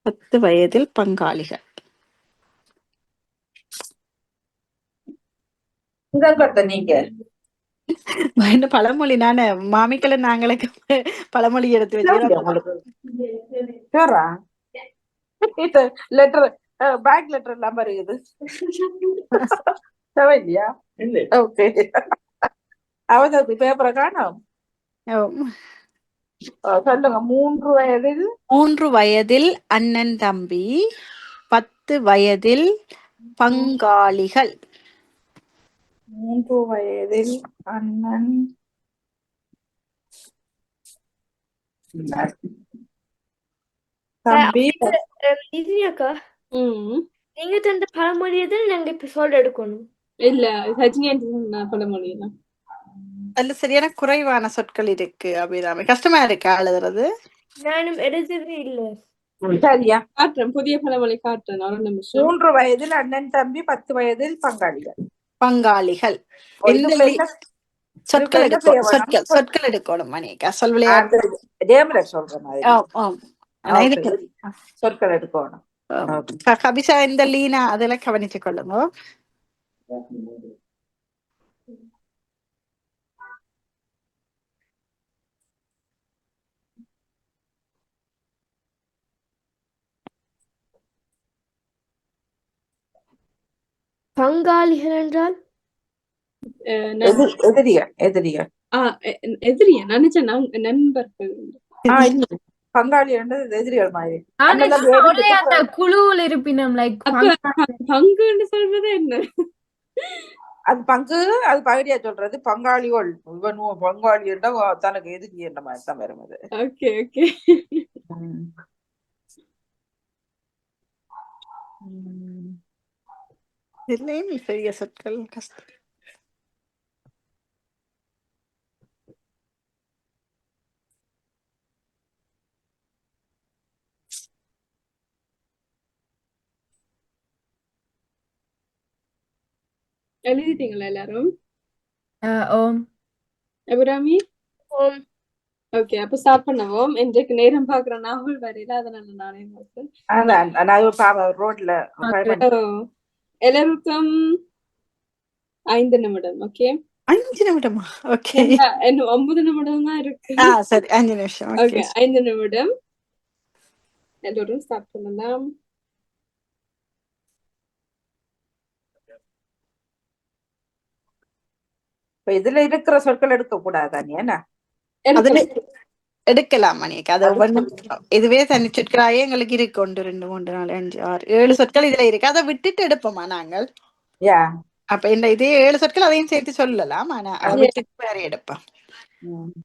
10 வயதில் பங்காளிகள். நீங்க பழமொழி நானே மாமிக்களை நாங்களுக்கு பழமொழி எடுத்து வச்சுக்கிறோம். லெட்டர் பேக் லெட்டர் இல்லாம இருக்குது. இல்லையா? ஓகே, அவதற்கு பேப்பரை காணோம். சொல்லுங்க. 3 வயதில் அண்ணன் தம்பி, 10 வயதில் பங்காளிகள். 3 வயதில் அண்ணன் தம்பி. இதுக்கா நீங்க தந்த பழமொழியை நாங்க இப்ப சொல்ல எடுக்கணும். இல்ல, ரஜினி பழமொழி தான். அதுல சரியான குறைவான சொற்கள் இருக்கு. அபிராமி, கஷ்டமா இருக்கா எழுதுறது? நானும் எழுதுறது இல்ல. சரியா, காட்டுறேன். புதிய பழமொழி காட்டுறேன். ஒரு நிமிஷம். 3 வயதில் அண்ணன் தம்பி, 10 வயதில் பங்காளிகள். சொற்கள் எடுக்கணும் மணிக்கா. சொல் விளையாட்டு சொல்ற மாதிரி சொற்கள் எடுக்கணும். கபிஷா, இந்த லீனா அதெல்லாம் கவனிச்சு கொள்ளுங்க. பங்காளிகள் என்றால் எதிரியா? நினைச்சேன் நண்பர்கள். பங்காளி எதிரிகள் மாதிரி. குழுவில் இருப்பினம். பங்குன்னு சொல்றது என்ன? அது பங்கு, அது பகுதியா சொல்றது. பங்காளிகள் இவன் பங்காளி என்றா தனக்கு எதிரி என்ற மாதிரி தான் வரும் அது. Okay okay. இதுலயும் பெரிய சொற்கள் கஷ்டம். எழுதிட்டீங்களா எல்லாரும்? ஓம். அபிராமி? ஓம். ஓகே, அப்ப ஸ்டார்ட் பண்ணுவோம். இன்றைக்கு நேரம் பார்க்குற நாவல் வரையில அதனால நானே பார்த்தேன். அதான் நான் ரோட்ல எல்லாருக்கும் 5 நிமிடம். ஓகே, 5 நிமிடமா? ஓகே. இன்னும் 9 நிமிடம் தான் இருக்கு. சரி 5 நிமிஷம். ஓகே, 5 நிமிடம். எல்லோரும் ஸ்டார்ட் பண்ணலாம். இப்ப இதுல இருக்கிற சொற்கள் எடுக்க கூடாதானே என்ன? அதுல எடுக்கலாம் மணிக்கு. அது ஒவ்வொன்றும் இதுவே தனி சொற்களாயே எங்களுக்கு இருக்கு. 1 2 3 4 5 6 7 சொற்கள் இதுல இருக்கு. அதை விட்டுட்டு எடுப்போமா நாங்கள்? யா. அப்ப இந்த இதே 7 சொற்கள் அதையும் சேர்த்து சொல்லலாம். ஆனா அதை விட்டுட்டு வேற எடுப்போம். ம்.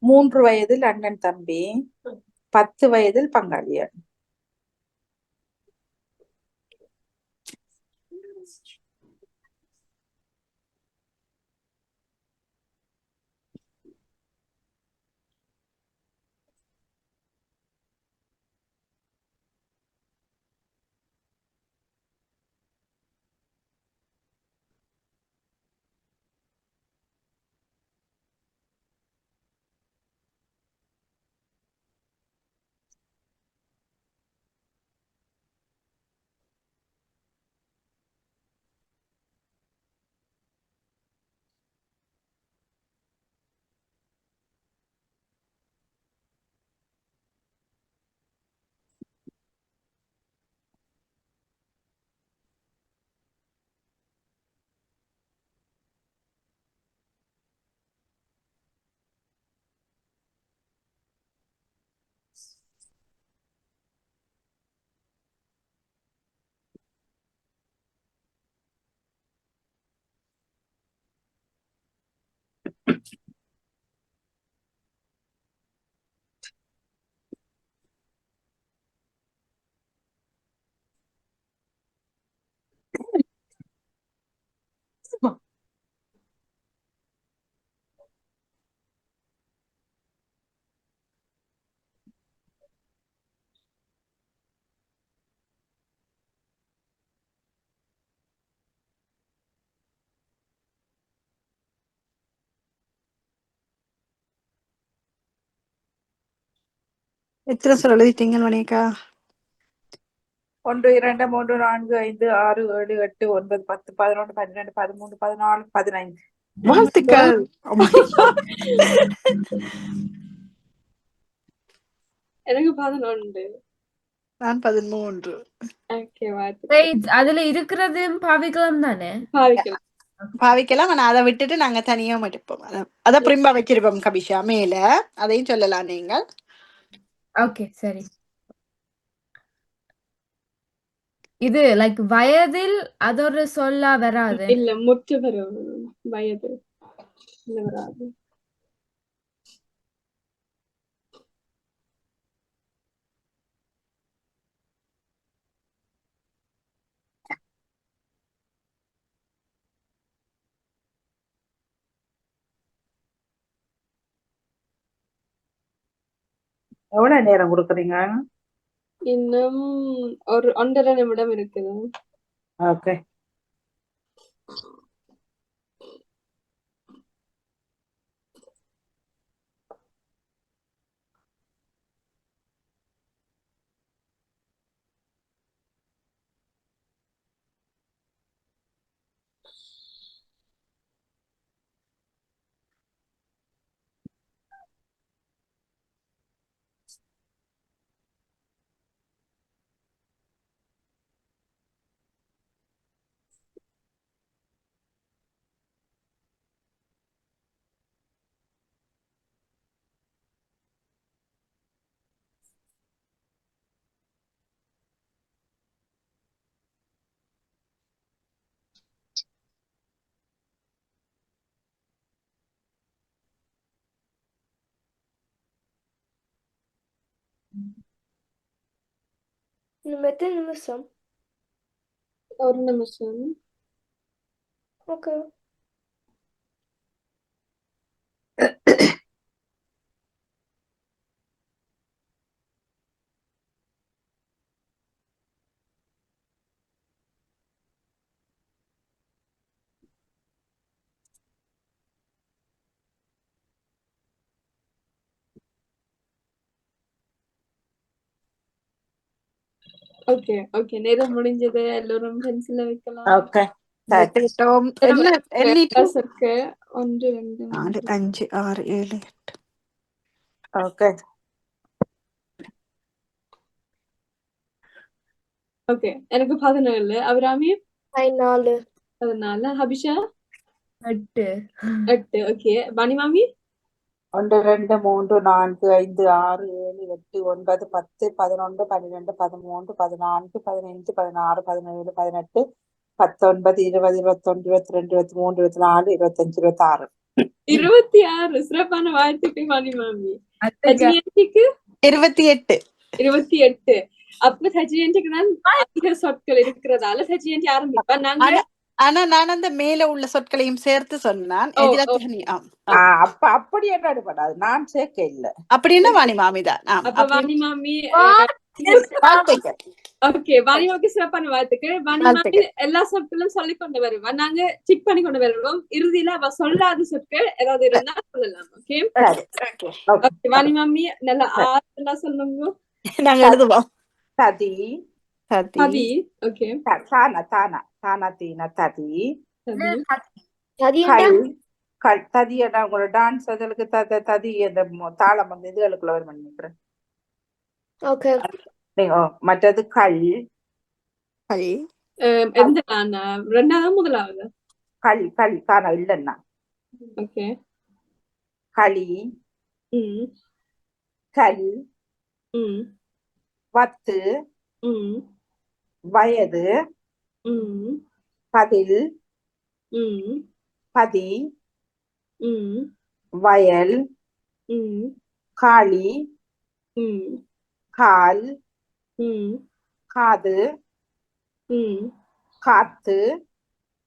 மூன்று வயதில் அண்ணன் தம்பி, 10 வயதில் பங்காளியர். எத்தனை சொல் எழுதிட்டீங்க மணிக்கா? 1 2 3 4 5 6 7 8 9 10 11 12 13 14 15. வாழ்த்துக்கள். Oh my God. எனக்கு 11. நான் 13. ஓகே, வாழ்த்துக்கள். Wait, அதுல இருக்கிறதும் பாவிக்கலாம் தானே? பாவிக்கலாம். பாவிக்கலாம். ஆனா அதை விட்டுட்டு நாங்க தனியா எடுப்போம். அதை பிரிம்பா வச்சிருப்போம் கபிஷா மேல. அதையும் சொல்லலாம் நீங்கள். ஓகே, சரி. இது லைக் வயதில் அதொரு சொல்லா வராது. இல்ல, முற்று வரும். வயது இல்ல, வராது. எவ்வளவு நேரம் கொடுக்குறீங்க? இன்னும் ஒரு 1.5 நிமிடம் இருக்குது. ஓகே. இன்னும் எத்தனை நிமிஷம்? ஒரு நிமிஷம். ஓகே. ஓகே ஓகே, நேரம் முடிஞ்சது. எல்லோரும் பென்சில வைக்கலாம். ஓகே வெட்டிட்டோம். என்ன எண்ணிட்டு இருக்கு 1 2 4 5 6 7 ஓகே ஓகே, எனக்கு 17. அபிராமி 4. 14. ஹபிஷா 8. 8. ஓகே, வாணிமாமி 1 2 3 4 5 6 7 8 9 10 11 12 13 14 15 16 17 18 19 20 21 22 23 24 25 26. 26. சிறப்பான வாழ்த்துக்கள் வாணிமாமி. அதுக்கு ஹஜியன்டிக்கு 28. 28. அப்ப ஹஜியன்டிக்கு தான் அதிக சொற்கள் இருக்கிறதால ஹஜியன்டி ஆரம்பிப்பா. நாங்க ஆனா நான் அந்த மேல உள்ள சொற்களையும் சேர்த்து சொன்னான். ஓ, எதிரத்தனி ஆம். அப்படி என்ன எடுபடாது, நான் சேர்க்க இல்ல. அப்படின்னா வாணி மாமிதான். ஆம். அப்ப வாணிமாமி வாழ்த்துக்கள். ஓகே, வாணிமாமிக்கு சிறப்பான வாழ்த்துக்கள். வாணிமாமி எல்லா சொற்களும் சொல்லிக் கொண்டு வருவா. நாங்க செக் பண்ணி கொண்டு வருவோம். இறுதியில அவ சொல்லாத சொற்கள் ஏதாவது இருந்தா சொல்லலாம். ஓகே ஓகே, வாணிமாமி நல்லா ஆறுதலா சொல்லுங்க. நாங்க எழுதுவோம். ததி சதி ஹதி. ஓகே, தானா தானா தானா தீனா ததி ஹதி. சதியண்டா? ததியடா உங்களோட டான்ஸ் அதுகளுக்கு ததி அந்த தாளம் வந்து இதுகளுக்குள்ள வரும் நினைக்கிறேன். ஓகே. மற்றது கள் கல் எந்த ரெண்டாவது முதலாவது? களி களி தானா இல்லைன்னா ஓகே. களி ம் கல் ம் வத்து ம் வயது ம் பதில் ம் பதி ம் வயல் ம் காளி ம் கால் ம் காது ம் காத்து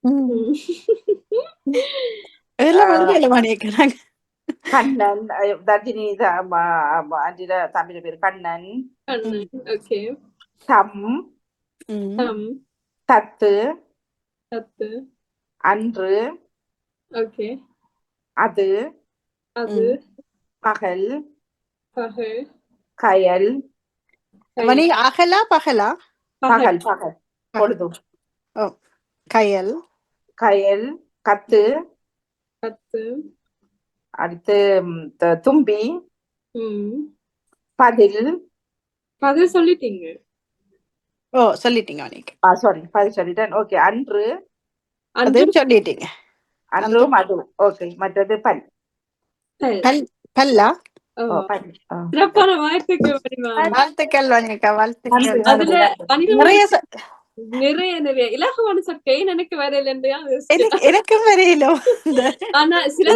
ம். இதெல்லாம் எழுதியல வாணிக்கிறாங்க. கண்ணன் தர்ஜினி அஞ்சில தமிழ் பேர் கண்ணன். ஓகே. தம் தம் தத்து தத்து. அன்று ஓகே. அது அது பகல் பகல் கயல் மணி அகலா பகலா? பகல் பகல் பொழுது. ஓ, கயல் கயல் கத்து கத்து. அடுத்து தும்பி ம் பதில் பதில் சொல்லிட்டீங்க. ஓ சொல்லிட்டீங்க வாணிக்கு. சாரி பதில் சொல்லிட்டேன். ஓகே, அன்று அதுவும் சொல்லிட்டீங்க. அன்று மது. ஓகே, மற்றது பல் பல்லா. பல். சிறப்பான வாழ்த்துக்கள். வாழ்த்துக்கள் வாணிக்கா, வாழ்த்துக்கள். அதுல நிறைய நிறைய நிறைய இலகுவான சொற்கை எனக்கு வரையில. எனக்கும் வரையில. ஆனா சில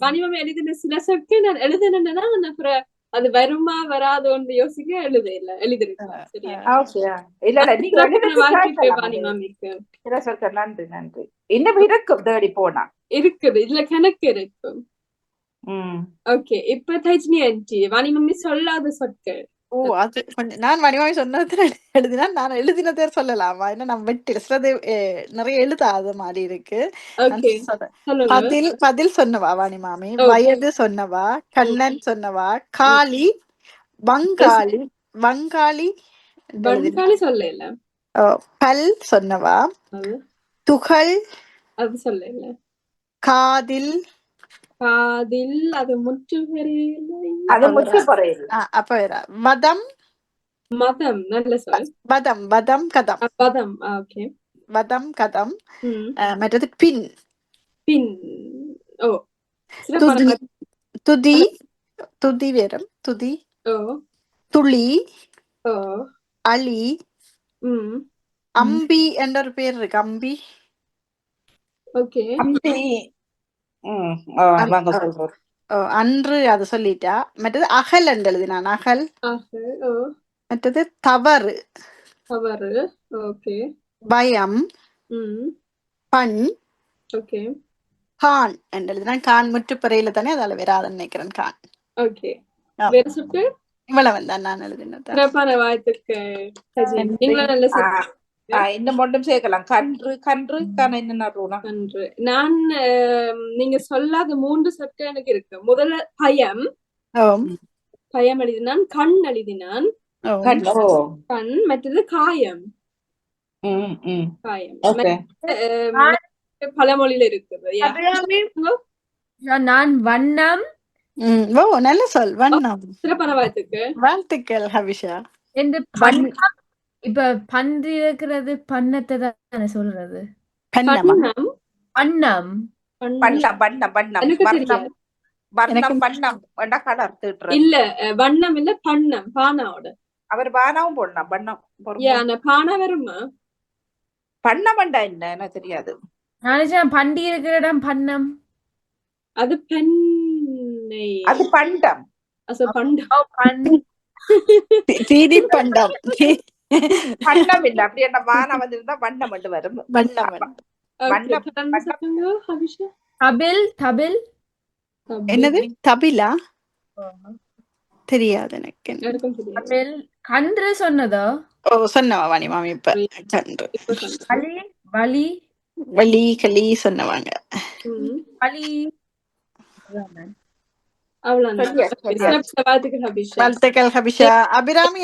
மணிமம் எழுதின சில சொற்கள் நான் எழுதினா அப்புறம் அது வருமா வராதோன்னு யோசிக்க எழுதிருக்கேன். சரியா? நன்றி நன்றி. இன்னும் இருக்கும் தேடி போனா இருக்குது, இதுல கணக்கு இருக்கும். ஓகே, இப்ப தஜ்னி ஆன்ட்டி வாணிமம்மி சொல்லாத சொற்கள். ஓ, அது கொஞ்சம் நான் வடிவாய் சொன்னது எழுதினா நான் எழுதினதே சொல்லலாமா? ஏன்னா நான் வெட்டி சிலது நிறைய எழுதாத மாதிரி இருக்கு. பதில் சொன்னவா வாணி மாமி, வயது சொன்னவா, கண்ணன் சொன்னவா, காளி, வங்காளி வங்காளி வங்காளி சொல்லல. பல் சொன்னவா, துகள் அது சொல்லல. காதில் காதில் அது முற்று அப்ப வேற மதம். மதம் நல்ல சொல். பதம் பதம் கதம். பதம். ஓகே. பதம் கதம். மற்றது பின். பின். ஓ, துதி துதி வேறம் துதி. துளி அலி. அம்பி என்ற ஒரு பேர் இருக்கு. அம்பி. ஓகே. அன்று அது சொல்லிட்டா. மற்றது அகல் என்று எழுதினான். அகல். ஆக ஓ மற்றது தவறு, தவறு. ஓகே. பயம், பண், ஓகே கான் என்று எழுதினான். கான் முற்றுப்பறையில தானே அதால வராதுன்னு நினைக்கிறேன். கான். ஓகே. வேற சொற்கள்? இவ்வளவு வந்தான் நான் எழுதினது. சிறப்பான வாழ்த்துக்கள் சஜி. நீங்களும் நல்ல சொற்கள். இன்னும் ஒன்றும் சேர்க்கலாம். கன்று கன்று என்ன ரூனா? நன்று. நான் நீங்க சொல்லாத 3 சொற்கள் எனக்கு இருக்கு. முதல்ல பயம். பயம் எழுதினான். கண் எழுதினான். கண். மற்றது காயம். காயம் பழமொழியில இருக்குது. நான் வண்ணம். நல்ல சொல், வண்ணம். சிறப்பான வாழ்த்துக்கள். வாழ்த்துக்கள் ஹபிஷா. இப்ப பன்றி இருக்கிறது பண்ணத்தை தானே சொல்றது. வண்ணம் வண்ணம் இல்ல, வண்ணம் இல்ல, பண்ணம். பானாவோட அவர் பானாவும் போடலாம். பண்ணம் பானா வருமா? பண்ணமண்டா என்ன தெரியாது. நினைச்சேன் பண்டி இருக்கிற இடம் பண்ணம். அது பெண்ணை. அது பண்டம். தீனி பண்டம். பண்டம் இல்ல. அப்படி என்ன பானா வந்திருந்தா வண்ணம் மட்டும் வரும். தபில். என்னது தபிலா? தெரியாது எனக்கு. கன்று சொன்னதோ? சொன்னவா வாணி மாமி இப்ப. கன்று. வலி வலி களி சொன்னவாங்க. வாழ்த்துக்கள் ஹபிஷா. அபிராமி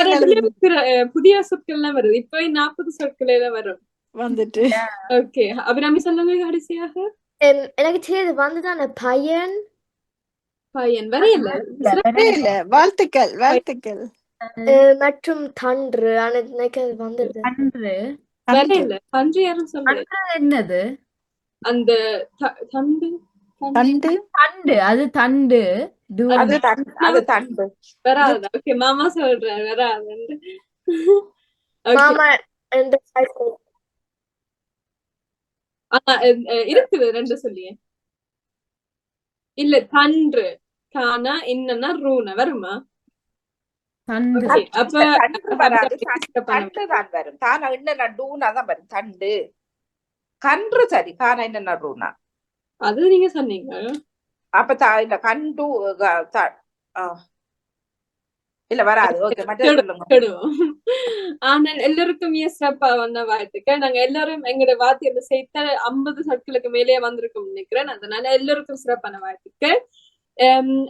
புதிய சொற்கள் எல்லாம் வருது. இப்ப 40 சொற்கள் எல்லாம் வரும் வந்துட்டு. ஓகே, அபிராமி சொல்லுங்க கடைசியாக. எனக்கு தெரியாது வந்துதான் பையன். பையன் வரையில. வாழ்த்துக்கள் வாழ்த்துக்கள். மற்றும் தன்று வந்தது. வரையில பன்று யாரும் சொல்ல. என்னது அந்த தண்டு? தண்டு. அது தண்டு. அது தண்டு வராது. ஓகே, மாமா சொல்றாரு வராது. மாமா இருக்குது 2 சொல்லியே. இல்ல, தன்று. கானா இன்னன்னா ரூனா வருமா? அப்ப தண்டு தான் வரும். தானா என்ன டூனா தான் வரும். தண்டு. கன்று சரி. கானா என்ன ரூனா? அது நீங்க சொன்னீங்க. அப்ப இல்ல கண்டு இல்ல வராது. ஓகே, ஆனால் எல்லாருக்கும் சிறப்பா வந்த வாழ்த்துக்கள். நாங்க எல்லாரும் எங்களோட வார்த்தையில சேர்த்த 50 சொற்களுக்கு மேலே வந்திருக்கும் நினைக்கிறேன். அதனால எல்லாருக்கும் சிறப்பான வாழ்த்துக்கள்.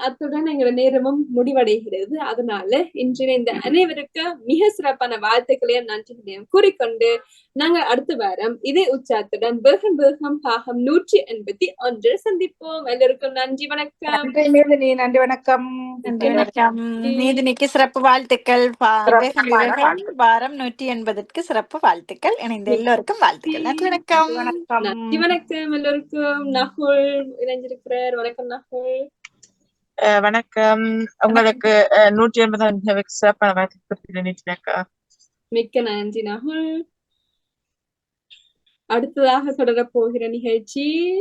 அத்துடன் எங்களோட நேரமும் முடிவடைகிறது. அதனால இன்றைய இந்த அனைவருக்கு மிக சிறப்பான வாழ்த்துக்களையும் நன்றிகளையும் கூறிக்கொண்டு நாங்க அடுத்த வாரம் இதே உற்சாகத்துடன் வேகம் வேகம் பாகம் 181 சந்திப்போம். எல்லாருக்கும் நன்றி, வணக்கம். நன்றி, வணக்கம். நீதினிக்கு சிறப்பு வாழ்த்துக்கள். வாரம் 180க்கு சிறப்பு வாழ்த்துக்கள். இணைந்த எல்லோருக்கும் வாழ்த்துக்கள். நன்றி, வணக்கம். நன்றி, வணக்கம் எல்லோருக்கும். நகுல் இணைஞ்சிருக்கிறார். வணக்கம் நகுல். வணக்கம். உங்களுக்கு 180 சிறப்பான வாழ்த்துக்கள். மிக்க நன்றி நகுல். அடுத்ததாக தொடர போகிற நிகழ்ச்சி